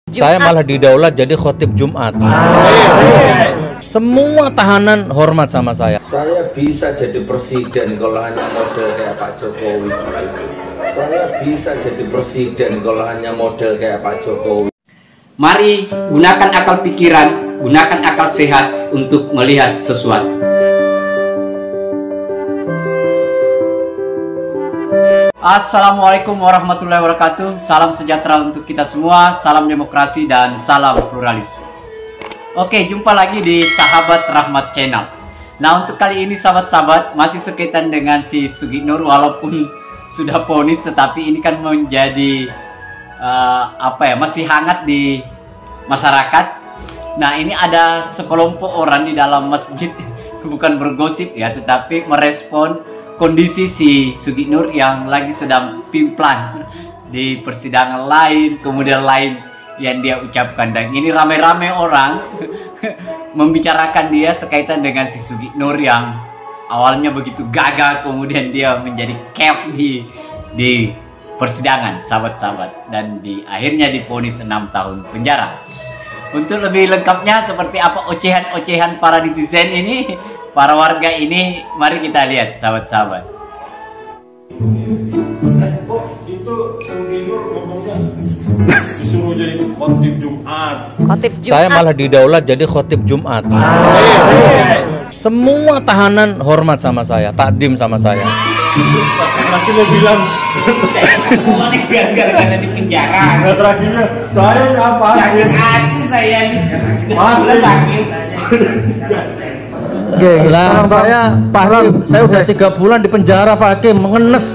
Saya malah didaulat jadi khotib Jumat. Semua tahanan hormat sama saya. Saya bisa jadi presiden kalau hanya model kayak Pak Jokowi. Saya bisa jadi presiden kalau hanya model kayak Pak Jokowi. Mari gunakan akal pikiran, gunakan akal sehat untuk melihat sesuatu. Assalamualaikum warahmatullahi wabarakatuh. Salam sejahtera untuk kita semua, salam demokrasi dan salam pluralisme. Oke, jumpa lagi di Sahabat Rahmat Channel. Nah, untuk kali ini sahabat-sahabat masih sekaitan dengan si Sugiknur, walaupun sudah vonis, tetapi ini kan menjadi masih hangat di masyarakat. Nah, ini ada sekelompok orang di dalam masjid bukan bergosip ya, tetapi merespon kondisi si Sugiknur yang lagi sedang pimplan di persidangan lain, kemudian lain yang dia ucapkan, dan ini ramai-ramai orang membicarakan dia sekaitan dengan si Sugiknur yang awalnya begitu gagah, kemudian dia menjadi keok di persidangan, sahabat-sahabat, dan akhirnya divonis 6 tahun penjara. Untuk lebih lengkapnya seperti apa ocehan-ocehan para netizen ini, para warga ini, mari kita lihat sahabat-sahabat. Kok itu Sugiknur ngomongnya disuruh jadi khotib Jumat. Saya malah didaulat jadi khotib Jumat. Semua tahanan hormat sama saya, takdim sama saya. Nanti mau bilang gara-gara di penjara. nah, terakhirnya saya apa? Hati saya nih. Lah saya Pak Hakim, saya udah 3 bulan di penjara Pak Hakim, mengenes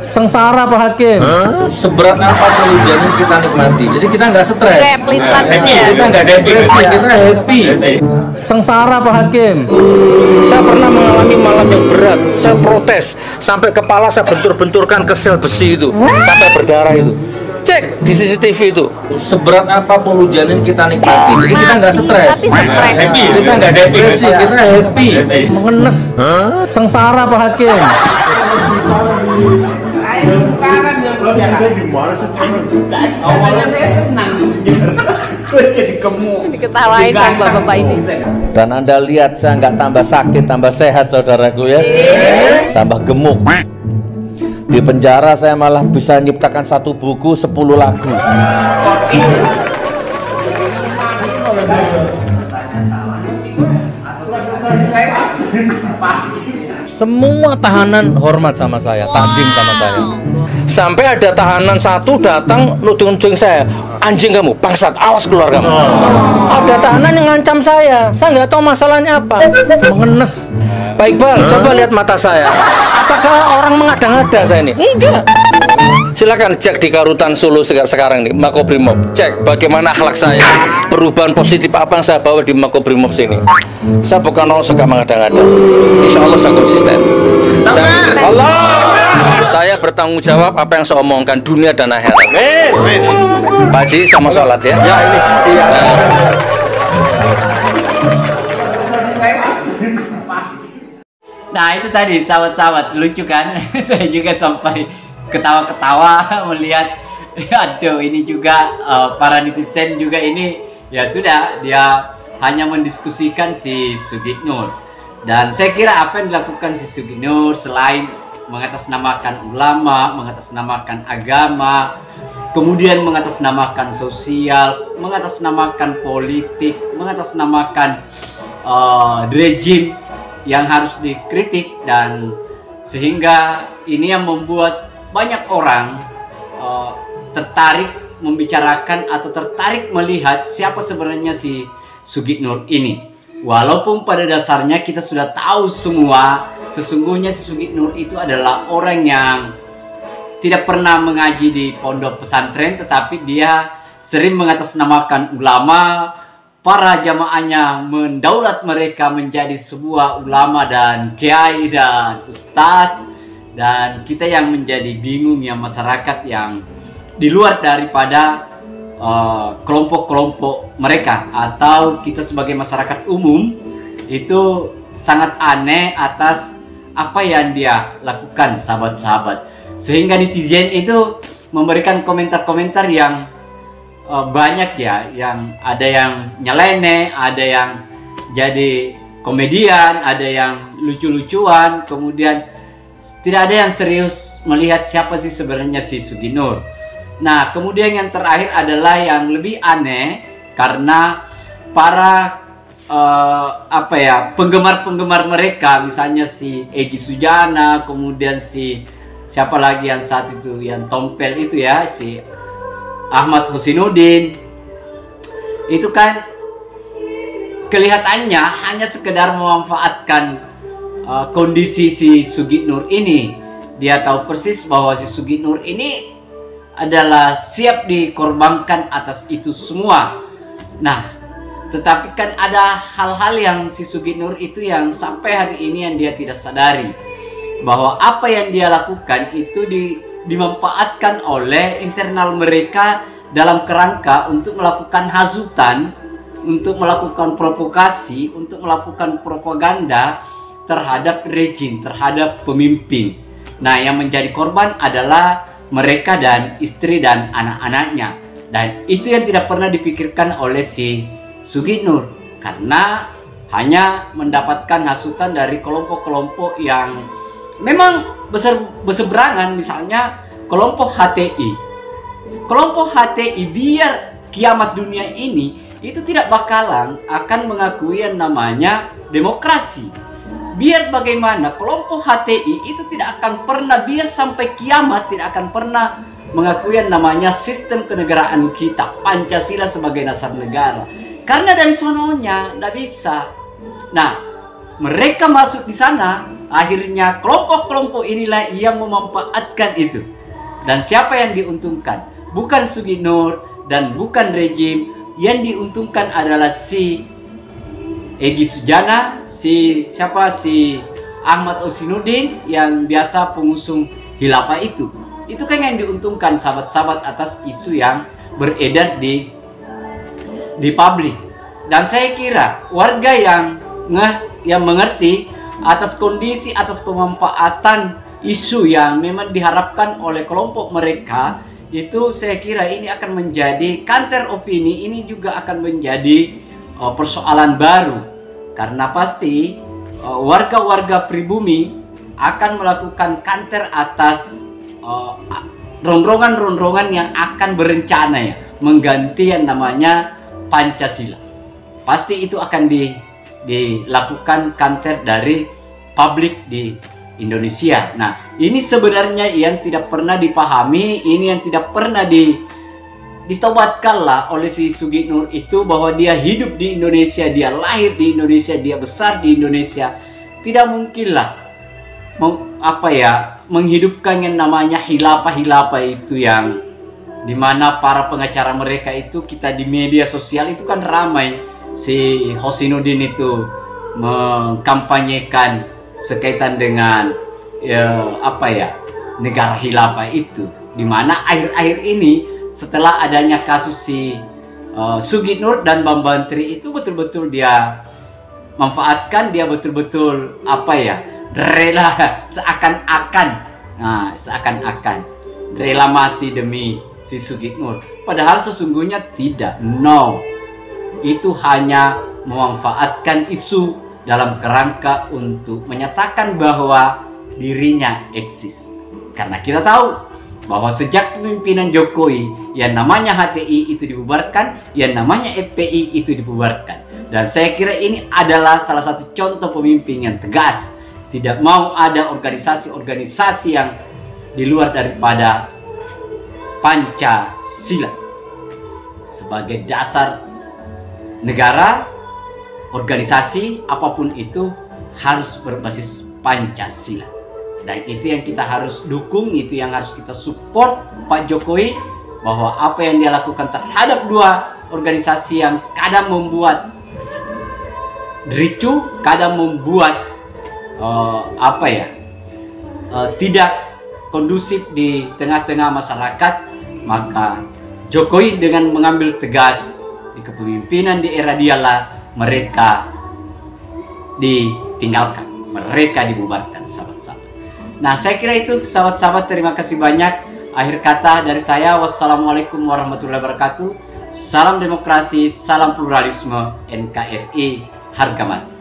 sengsara Pak Hakim. Seberat apa pelujanan kita nikmati. Jadi kita nggak stres. Kita nggak depresi, kita happy. Sengsara Pak Hakim. Saya pernah mengalami malam yang berat. Saya protes sampai kepala saya bentur-benturkan ke sel besi itu, sampai berdarah itu. Cek di CCTV itu. Seberat apa pelujanan kita nikmati. Jadi kita nggak stres. Happy. Kita nggak depresi, kita happy. Mengenes sengsara Pak Hakim. Awalnya saya senang jadi gemuk, diketawain sama bapak-bapak ini. Dan Anda lihat saya nggak tambah sakit, tambah sehat saudaraku ya, tambah gemuk. Di penjara saya malah bisa nyiptakan 1 buku 10 lagu. Semua tahanan hormat sama saya, takdim sama saya. Sampai ada tahanan satu datang nuding saya, anjing kamu, bangsat, awas keluar kamu. Ada tahanan yang ngancam saya nggak tahu masalahnya apa. Mengenes. Pak Iqbal, coba lihat mata saya. Apakah orang mengada-ngada saya ini? Enggak. Silakan cek di Karutan Solo sekarang nih, Makobrimob. Cek bagaimana akhlak saya, perubahan positif apa yang saya bawa di Makobrimob sini. Saya bukan orang suka mengada-ngada. Insya Allah saya konsisten. Saya bertanggung jawab apa yang saya omongkan dunia dan akhirat. Pak Haji sama sholat ya. Ya ini. Iya. Nah itu tadi sahabat-sahabat, lucu kan? Saya juga sampai ketawa-ketawa melihat, aduh ini juga para netizen juga ini ya sudah, dia hanya mendiskusikan si Sugiknur. Dan saya kira apa yang dilakukan si Sugiknur selain mengatasnamakan ulama, mengatasnamakan agama, kemudian mengatasnamakan sosial, mengatasnamakan politik, mengatasnamakan rejim yang harus dikritik, dan sehingga ini yang membuat banyak orang tertarik membicarakan atau tertarik melihat siapa sebenarnya si Sugiknur ini. Walaupun pada dasarnya kita sudah tahu semua, sesungguhnya si Sugiknur itu adalah orang yang tidak pernah mengaji di pondok pesantren, tetapi dia sering mengatasnamakan ulama. Para jamaahnya mendaulat mereka menjadi sebuah ulama dan kiai dan ustaz, dan kita yang menjadi bingung ya, masyarakat yang di luar daripada kelompok-kelompok mereka, atau kita sebagai masyarakat umum itu sangat aneh atas apa yang dia lakukan sahabat-sahabat, sehingga netizen itu memberikan komentar-komentar yang banyak ya, yang ada yang nyeleneh, ada yang jadi komedian, ada yang lucu-lucuan, kemudian tidak ada yang serius melihat siapa sih sebenarnya si Sugi Nur. Nah, kemudian yang terakhir adalah yang lebih aneh, karena para penggemar-penggemar mereka, misalnya si Egy Sujana, kemudian si siapa lagi yang saat itu yang tompel itu ya, si Ahmad Husainuddin, itu kan kelihatannya hanya sekedar memanfaatkan kondisi si Sugi Nur ini. Dia tahu persis bahwa si Sugi Nur ini adalah siap dikorbankan atas itu semua. Nah, tetapi kan ada hal-hal yang si Sugi Nur itu yang sampai hari ini yang dia tidak sadari, bahwa apa yang dia lakukan itu dimanfaatkan oleh internal mereka dalam kerangka untuk melakukan hasutan, untuk melakukan provokasi, untuk melakukan propaganda terhadap rejim, terhadap pemimpin. Nah, yang menjadi korban adalah mereka dan istri dan anak-anaknya. Dan itu yang tidak pernah dipikirkan oleh si Sugi Nur, karena hanya mendapatkan hasutan dari kelompok-kelompok yang memang berseberangan. Misalnya kelompok HTI. Kelompok HTI biar kiamat dunia ini itu tidak bakalan akan mengakui yang namanya demokrasi. Biar bagaimana kelompok HTI itu tidak akan pernah, biar sampai kiamat tidak akan pernah mengakui yang namanya sistem kenegaraan kita, Pancasila sebagai dasar negara. Karena dari sononya tidak bisa. Nah, mereka masuk di sana, akhirnya kelompok-kelompok inilah yang memanfaatkan itu. Dan siapa yang diuntungkan? Bukan Sugi Nur dan bukan rejim. Yang diuntungkan adalah si Egy Sujana, si Ahmad Husainuddin yang biasa pengusung khilafah itu. Itu kan yang diuntungkan sahabat-sahabat atas isu yang beredar di publik. Dan saya kira warga yang mengerti atas kondisi, atas pemanfaatan isu yang memang diharapkan oleh kelompok mereka, itu saya kira ini akan menjadi counter opini, ini juga akan menjadi persoalan baru, karena pasti warga-warga pribumi akan melakukan counter atas ronrongan-ronrongan yang akan berencana ya mengganti yang namanya Pancasila. Pasti itu akan dilakukan counter dari publik di Indonesia. Nah, ini sebenarnya yang tidak pernah dipahami, ini yang tidak pernah ditobatkanlah oleh si Sugi Nur itu, bahwa dia hidup di Indonesia, dia lahir di Indonesia, dia besar di Indonesia. Tidak mungkinlah menghidupkan yang namanya khilafah itu, yang dimana para pengacara mereka itu, kita di media sosial itu kan ramai si Husainuddin itu mengkampanyekan sekaitan dengan negara khilafah itu, dimana akhir-akhir ini setelah adanya kasus si Sugi Nur dan Bambang Tri itu betul-betul dia manfaatkan, dia betul-betul rela seakan-akan rela mati demi si Sugi Nur, padahal sesungguhnya tidak. No, itu hanya memanfaatkan isu dalam kerangka untuk menyatakan bahwa dirinya eksis. Karena kita tahu bahwa sejak kepemimpinan Jokowi, yang namanya HTI itu dibubarkan, yang namanya FPI itu dibubarkan. Dan saya kira ini adalah salah satu contoh pemimpin yang tegas, tidak mau ada organisasi-organisasi yang di luar daripada Pancasila sebagai dasar negara. Organisasi apapun itu harus berbasis Pancasila, dan itu yang kita harus dukung, itu yang harus kita support Pak Jokowi, bahwa apa yang dia lakukan terhadap dua organisasi yang kadang membuat ricu, kadang membuat tidak kondusif di tengah-tengah masyarakat, maka Jokowi dengan mengambil tegas di kepemimpinan di era dialah mereka ditinggalkan, mereka dibubarkan, sahabat-sahabat. Nah, saya kira itu sahabat-sahabat, terima kasih banyak Akhir kata dari saya, wassalamualaikum warahmatullahi wabarakatuh. Salam demokrasi, salam pluralisme, NKRI, harga mati.